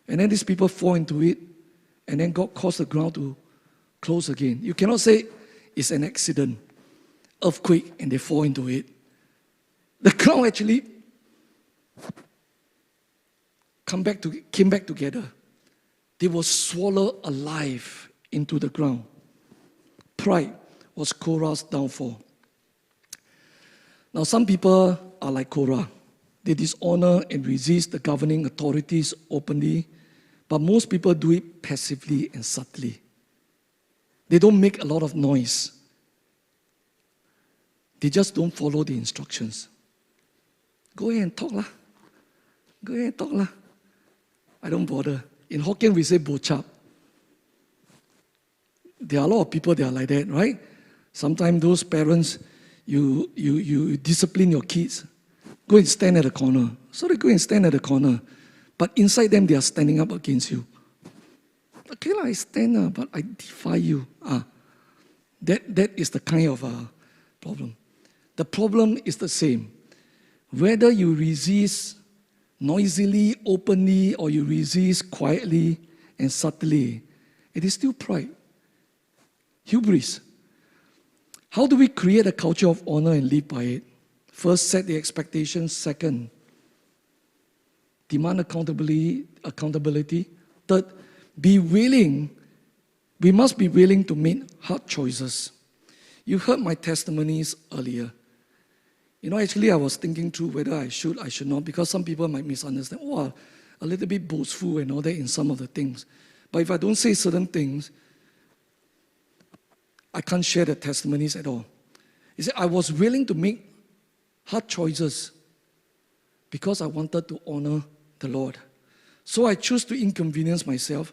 And then these people fall into it. And then God caused the ground to close again. You cannot say it's an accident, earthquake, and they fall into it. The ground actually came back together. They were swallowed alive into the ground. Pride was Korah's downfall. Now, some people are like Korah. They dishonor and resist the governing authorities openly, but most people do it passively and subtly. They don't make a lot of noise. They just don't follow the instructions. Go ahead and talk lah. Go ahead and talk lah. I don't bother. In Hokkien, we say bo chap. There are a lot of people that are like that, right? Sometimes those parents, you discipline your kids. Go and stand at the corner. So they go and stand at the corner. But inside them, they are standing up against you. Okay, I stand, but I defy you. That is the kind of problem. The problem is the same. Whether you resist noisily, openly, or you resist quietly and subtly, it is still pride. Hubris. How do we create a culture of honor and live by it? First, set the expectations. Second, demand accountability. Third, be willing. We must be willing to make hard choices. You heard my testimonies earlier. Actually, I was thinking through whether I should not, because some people might misunderstand. Oh, a little bit boastful and all that in some of the things. But if I don't say certain things, I can't share the testimonies at all. He said, I was willing to make hard choices because I wanted to honor the Lord. So I choose to inconvenience myself.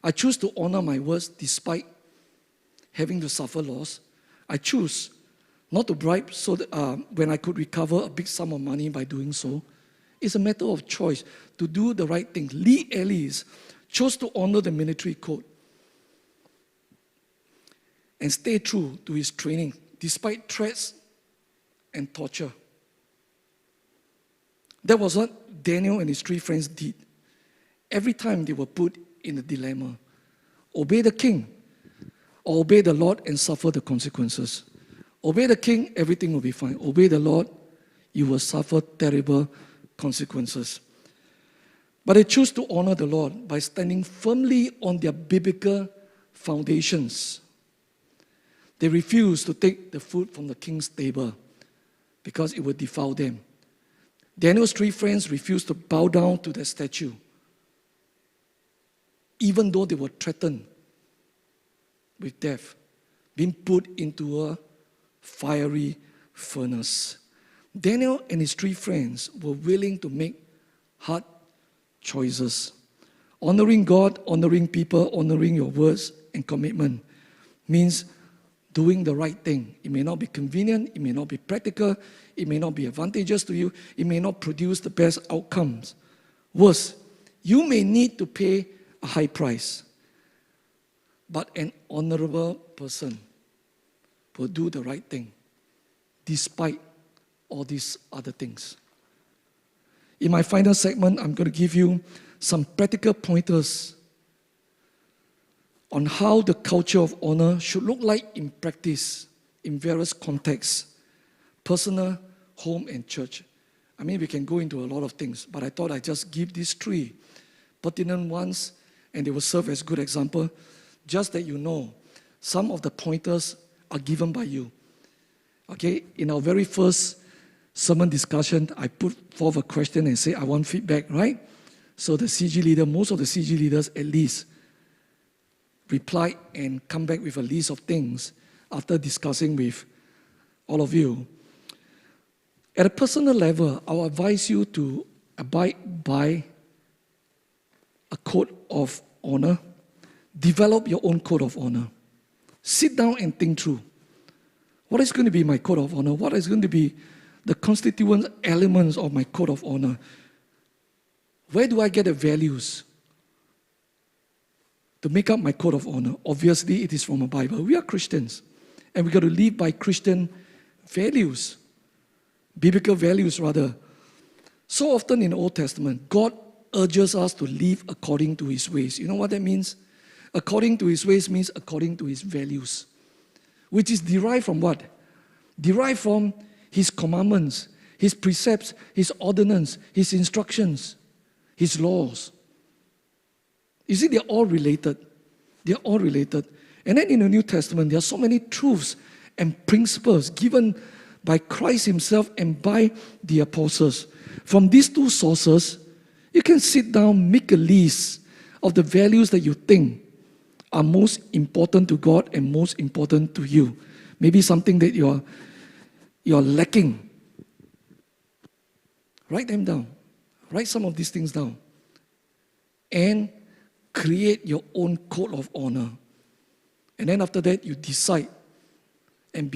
I choose to honor my words despite having to suffer loss. I choose not to bribe so that when I could recover a big sum of money by doing so. It's a matter of choice to do the right thing. Lee Ellis chose to honor the military code and stay true to his training despite threats and torture. That was what Daniel and his 3 friends did. Every time they were put in a dilemma, obey the king or obey the Lord and suffer the consequences. Obey the king, everything will be fine. Obey the Lord, you will suffer terrible consequences. But they choose to honor the Lord by standing firmly on their biblical foundations. They refused to take the food from the king's table because it would defile them. Daniel's 3 friends refused to bow down to the statue, even though they were threatened with death, being put into a fiery furnace. Daniel and his 3 friends were willing to make hard choices. Honoring God, honoring people, honoring your words and commitment means doing the right thing. It may not be convenient, it may not be practical, it may not be advantageous to you, it may not produce the best outcomes. Worse, you may need to pay a high price. But an honorable person will do the right thing despite all these other things. In my final segment, I'm going to give you some practical pointers on how the culture of honor should look like in practice in various contexts, personal, home, and church. We can go into a lot of things, but I thought I'd just give these 3 pertinent ones, and they will serve as good example, just that you know some of the pointers are given by you. Okay, in our very first sermon discussion, I put forth a question and say, I want feedback, right? So the CG leader, most of the CG leaders at least, reply and come back with a list of things after discussing with all of you. At a personal level, I'll advise you to abide by a code of honor. Develop your own code of honor. Sit down and think through. What is going to be my code of honor? What is going to be the constituent elements of my code of honor? Where do I get the values to make up my code of honor? Obviously, it is from the Bible. We are Christians, and we got to live by Christian values, biblical values rather. So often in the Old Testament, God urges us to live according to His ways. You know what that means? According to His ways means according to His values, which is derived from what? Derived from His commandments, His precepts, His ordinance, His instructions, His laws. You see, they're all related. They're all related. And then in the New Testament, there are so many truths and principles given by Christ Himself and by the apostles. From these 2 sources, you can sit down, make a list of the values that you think are most important to God and most important to you. Maybe something that you're lacking. Write them down. Write some of these things down. And create your own code of honor. And then after that, you decide and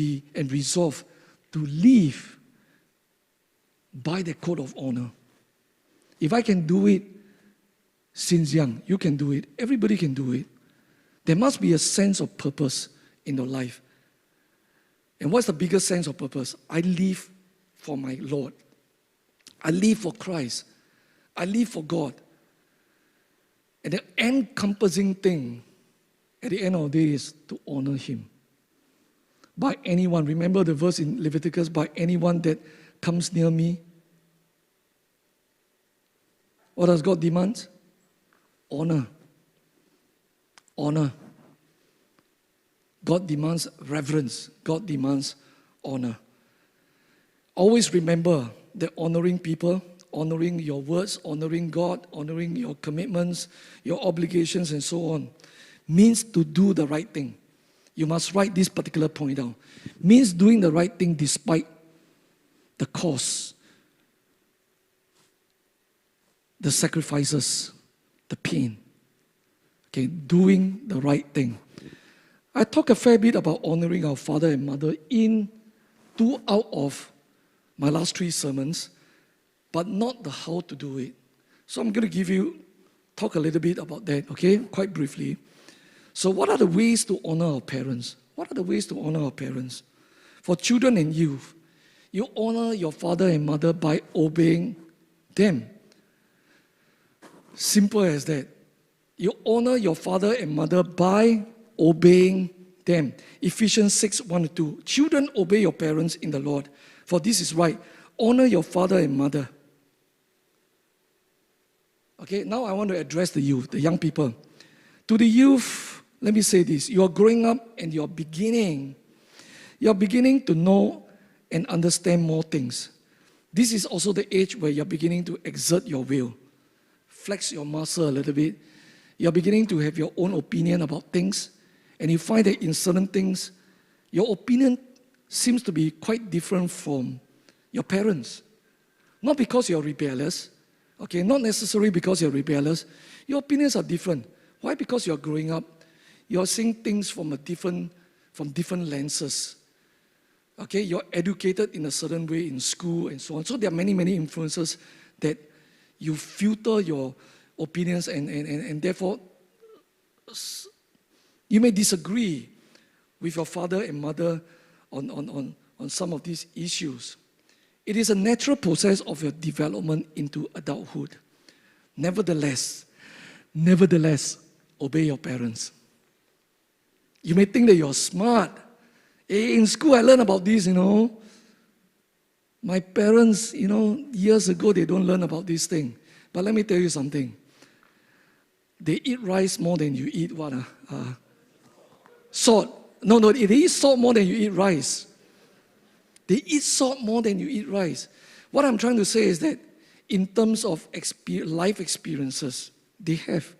resolve to live by the code of honor. If I can do it since young, you can do it. Everybody can do it. There must be a sense of purpose in your life. And what's the biggest sense of purpose? I live for my Lord. I live for Christ. I live for God. And the encompassing thing at the end of the day is to honor Him. by anyone. Remember the verse in Leviticus, by anyone that comes near me. What does God demand? Honor. Honor. God demands reverence. God demands honor. Always remember that honoring people, honoring your words, honoring God, honoring your commitments, your obligations, and so on, means to do the right thing. You must write this particular point down. Means doing the right thing despite the cost, the sacrifices, the pain. Okay, doing the right thing. I talk a fair bit about honoring our father and mother in 2 out of my last 3 sermons, but not the how to do it. So I'm going to talk a little bit about that, okay, quite briefly. So what are the ways to honor our parents? What are the ways to honor our parents? For children and youth, you honor your father and mother by obeying them. Simple as that. You honor your father and mother by obeying them. Ephesians 6:1-2. Children, obey your parents in the Lord, for this is right. Honor your father and mother. Okay, now I want to address the youth, the young people. To the youth, let me say this. You are growing up and you are beginning to know and understand more things. This is also the age where you're beginning to exert your will, flex your muscle a little bit. You're beginning to have your own opinion about things, and you find that in certain things, your opinion seems to be quite different from your parents. Not because you're rebellious, okay, not necessarily because you're rebellious. Your opinions are different. Why? Because you're growing up. You're seeing things from different lenses. Okay, you're educated in a certain way in school and so on. So there are many, many influences that you filter your opinions and therefore you may disagree with your father and mother on some of these issues. It is a natural process of your development into adulthood. Nevertheless, obey your parents. You may think that you're smart. In school, I learned about this, My parents, years ago, they don't learn about this thing. But let me tell you something. They eat rice more than you eat what? Salt. No, they eat salt more than you eat rice. They eat salt more than you eat rice. What I'm trying to say is that in terms of life experiences, they have.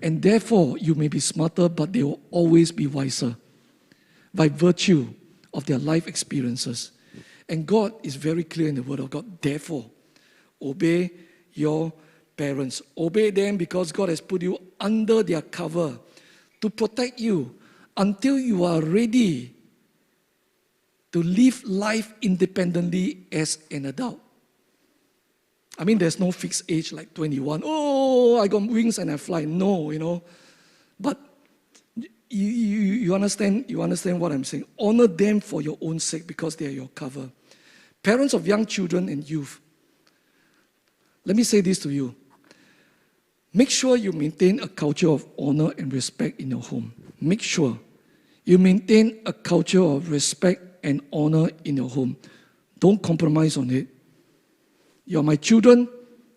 And therefore, you may be smarter, but they will always be wiser by virtue of their life experiences. And God is very clear in the Word of God. Therefore, obey your parents. Obey them because God has put you under their cover to protect you until you are ready to live life independently as an adult. I mean, there's no fixed age like 21. Oh, I got wings and I fly. No, But you understand what I'm saying. Honor them for your own sake because they are your cover. Parents of young children and youth, let me say this to you. Make sure you maintain a culture of honor and respect in your home. Make sure you maintain a culture of respect and honor in your home. Don't compromise on it. You're my children,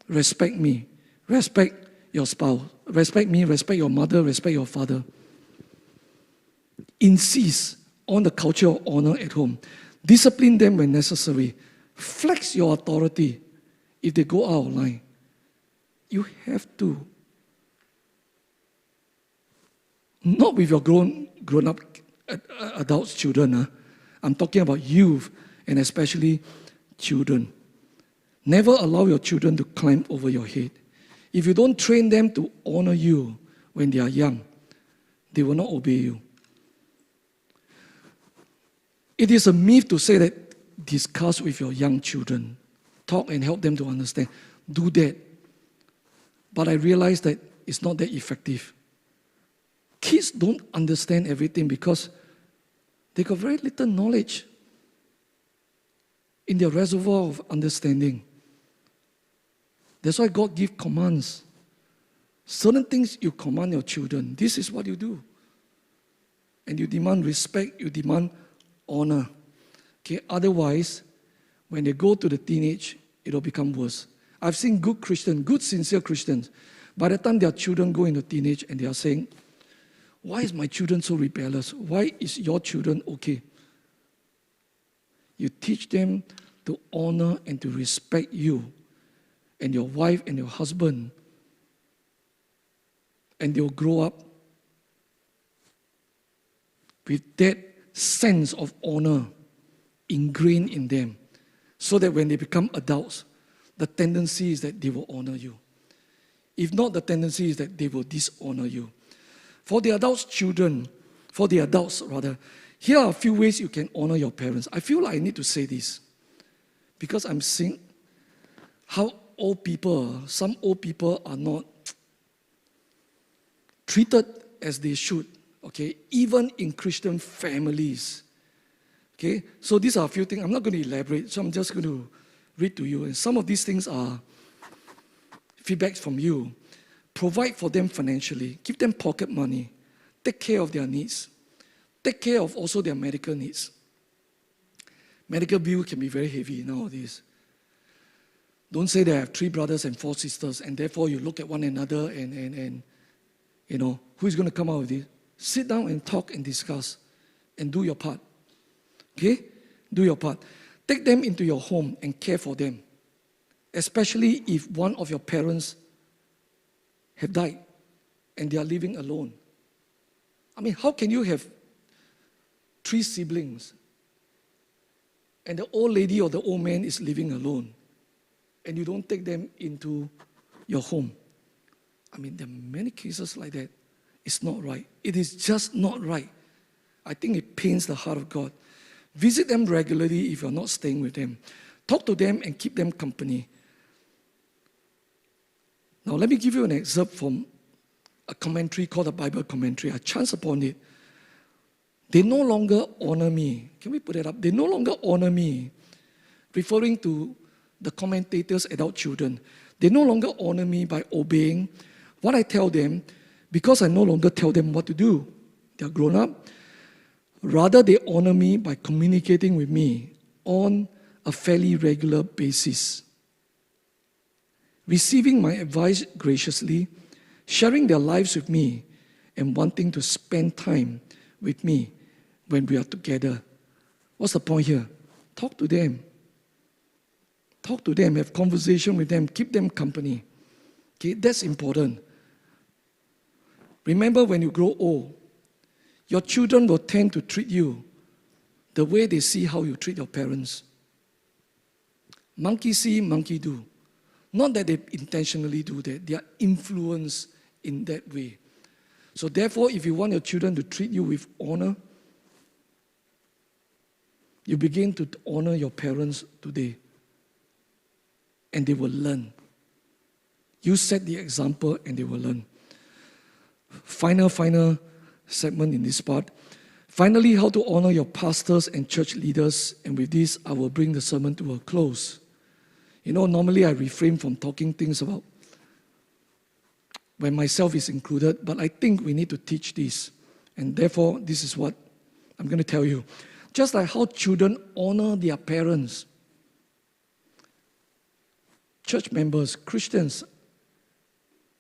respect me. Respect your spouse. Respect me, respect your mother, respect your father. Insist on the culture of honor at home. Discipline them when necessary. Flex your authority if they go out of line. You have to. Not with your grown-up adults, children. I'm talking about youth and especially children. Never allow your children to climb over your head. If you don't train them to honor you when they are young, they will not obey you. It is a myth to say that discuss with your young children. Talk and help them to understand. Do that. But I realize that it's not that effective. Kids don't understand everything because they got very little knowledge in their reservoir of understanding. That's why God gives commands. Certain things you command your children. This is what you do. And you demand respect, you demand honor. Okay, otherwise, when they go to the teenage, it'll become worse. I've seen good Christians, good sincere Christians, by the time their children go into teenage and they are saying, why is my children so rebellious? Why is your children okay? You teach them to honor and to respect you and your wife and your husband. And they'll grow up with that sense of honor ingrained in them. So that when they become adults, the tendency is that they will honor you. If not, the tendency is that they will dishonor you. For the adults' children, for the adults rather, here are a few ways you can honor your parents. I feel like I need to say this because I'm seeing how some old people are not treated as they should, okay, even in Christian families. Okay, so these are a few things. I'm not going to elaborate, so I'm just going to read to you. And some of these things are feedbacks from you. Provide for them financially. Give them pocket money. Take care of their needs. Take care of also their medical needs. Medical bill can be very heavy nowadays. Don't say they have 3 brothers and 4 sisters, and therefore you look at one another and you know, who's going to come out with this? Sit down and talk and discuss and do your part. Okay? Do your part. Take them into your home and care for them. Especially if one of your parents have died and they are living alone. I mean, how can you have 3 siblings and the old lady or the old man is living alone and you don't take them into your home? I mean, there are many cases like that. It's not right. It is just not right. I think it pains the heart of God. Visit them regularly if you're not staying with them. Talk to them and keep them company. Now, let me give you an excerpt from a commentary called the Bible Commentary. I chanced upon it. They no longer honor me. Can we put it up? They no longer honor me, referring to the commentators' adult children. They no longer honor me by obeying what I tell them because I no longer tell them what to do. They are grown up. Rather, they honor me by communicating with me on a fairly regular basis, receiving my advice graciously, sharing their lives with me, and wanting to spend time with me when we are together. What's the point here? Talk to them. Talk to them, have conversation with them, keep them company. Okay, that's important. Remember, when you grow old, your children will tend to treat you the way they see how you treat your parents. Monkey see, monkey do. Not that they intentionally do that. They are influenced in that way. So therefore, if you want your children to treat you with honor, you begin to honor your parents today. And they will learn. You set the example and they will learn. Final segment in this part. Finally, how to honor your pastors and church leaders. And with this, I will bring the sermon to a close. You know, normally I refrain from talking things about when myself is included, but I think we need to teach this. And therefore, this is what I'm going to tell you. Just like how children honor their parents, church members, Christians,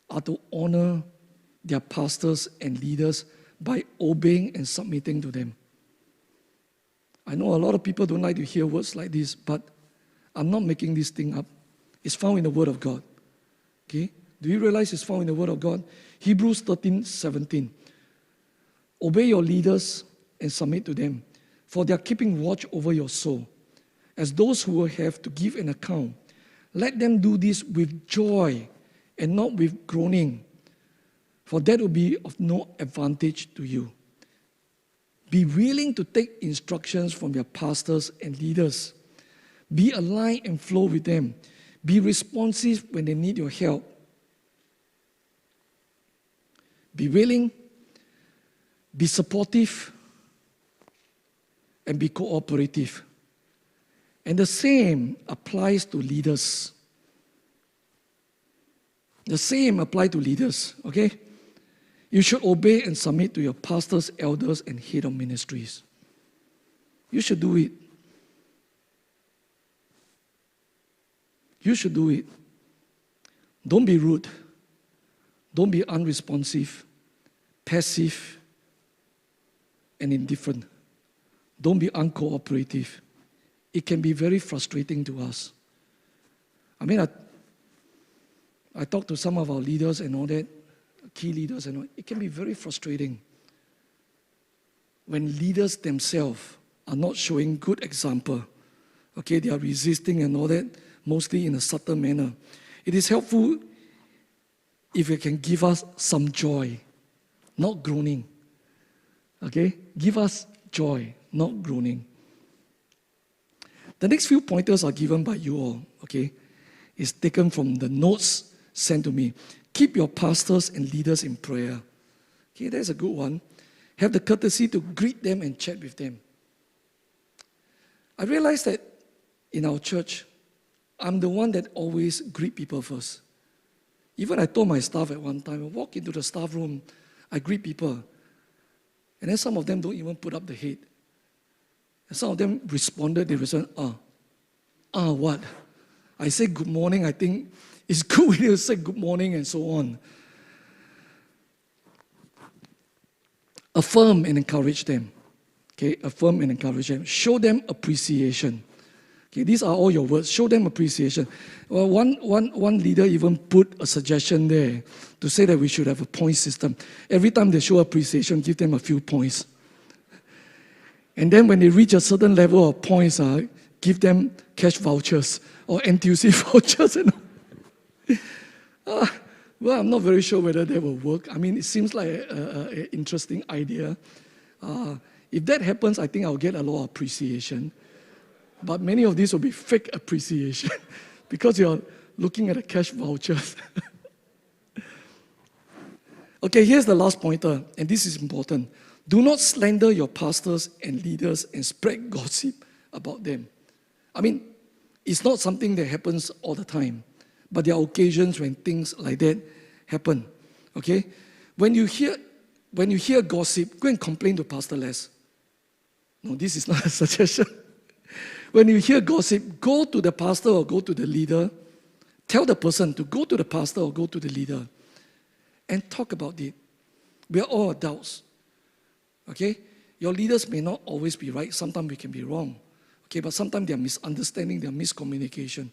are to honor their pastors and leaders by obeying and submitting to them. I know a lot of people don't like to hear words like this, but I'm not making this thing up. It's found in the Word of God. Okay? Do you realize it's found in the Word of God? Hebrews 13:17. Obey your leaders and submit to them, for they are keeping watch over your soul, as those who will have to give an account. Let them do this with joy and not with groaning, for that will be of no advantage to you. Be willing to take instructions from your pastors and leaders. Be aligned and flow with them. Be responsive when they need your help. Be willing, be supportive, and be cooperative. And the same applies to leaders. The same applies to leaders, okay? You should obey and submit to your pastors, elders, and head of ministries. You should do it. You should do it. Don't be rude. Don't be unresponsive, passive, and indifferent. Don't be uncooperative. It can be very frustrating to us. I mean, I talk to some of our leaders and all that, key leaders and all. It can be very frustrating when leaders themselves are not showing good example. Okay, they are resisting and all that, mostly in a subtle manner. It is helpful if you can give us some joy, not groaning. Okay? Give us joy, not groaning. The next few pointers are given by you all, okay? It's taken from the notes sent to me. Keep your pastors and leaders in prayer. Okay, that's a good one. Have the courtesy to greet them and chat with them. I realized that in our church, I'm the one that always greet people first. Even I told my staff at one time, I walk into the staff room, I greet people. And then some of them don't even put up the head. And some of them responded, they responded, what? I say good morning, I think it's good when you say good morning and so on. Affirm and encourage them. Okay, affirm and encourage them. Show them appreciation. Okay, these are all your words. Show them appreciation. Well, one leader even put a suggestion there to say that we should have a point system. Every time they show appreciation, give them a few points. And then when they reach a certain level of points, give them cash vouchers or NTUC vouchers. Well, I'm not very sure whether that will work. I mean, it seems like an interesting idea. If that happens, I think I'll get a lot of appreciation. But many of these will be fake appreciation because you're looking at the cash vouchers. Okay, here's the last pointer, and this is important. Do not slander your pastors and leaders and spread gossip about them. I mean, it's not something that happens all the time, but there are occasions when things like that happen. Okay? When you hear gossip, go and complain to Pastor Les. No, this is not a suggestion. When you hear gossip, go to the pastor or go to the leader. Tell the person to go to the pastor or go to the leader and talk about it. We are all adults. Okay? Your leaders may not always be right. Sometimes we can be wrong. Okay, but sometimes they are misunderstanding, they are miscommunication.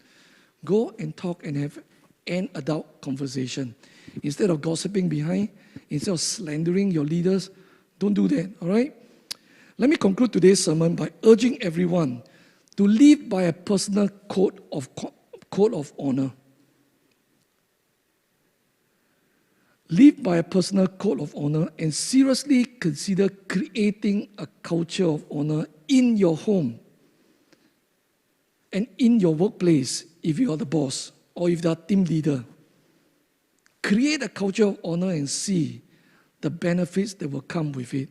Go and talk and have an adult conversation. Instead of gossiping behind, instead of slandering your leaders, don't do that, all right? Let me conclude today's sermon by urging everyone to live by a personal code of honor. Live by a personal code of honor and seriously consider creating a culture of honor in your home and in your workplace if you are the boss or if you are team leader. Create a culture of honor and see the benefits that will come with it.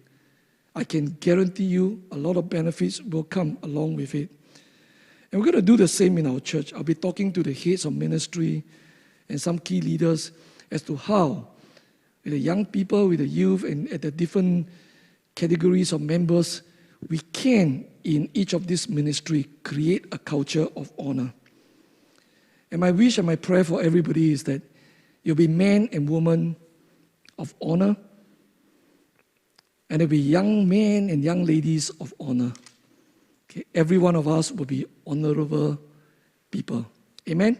I can guarantee you a lot of benefits will come along with it. And we're going to do the same in our church. I'll be talking to the heads of ministry and some key leaders as to how, with the young people, with the youth, and at the different categories of members, we can, in each of these ministry, create a culture of honor. And my wish and my prayer for everybody is that you'll be men and women of honor, and there'll be young men and young ladies of honor. Okay? Every one of us will be honorable people. Amen?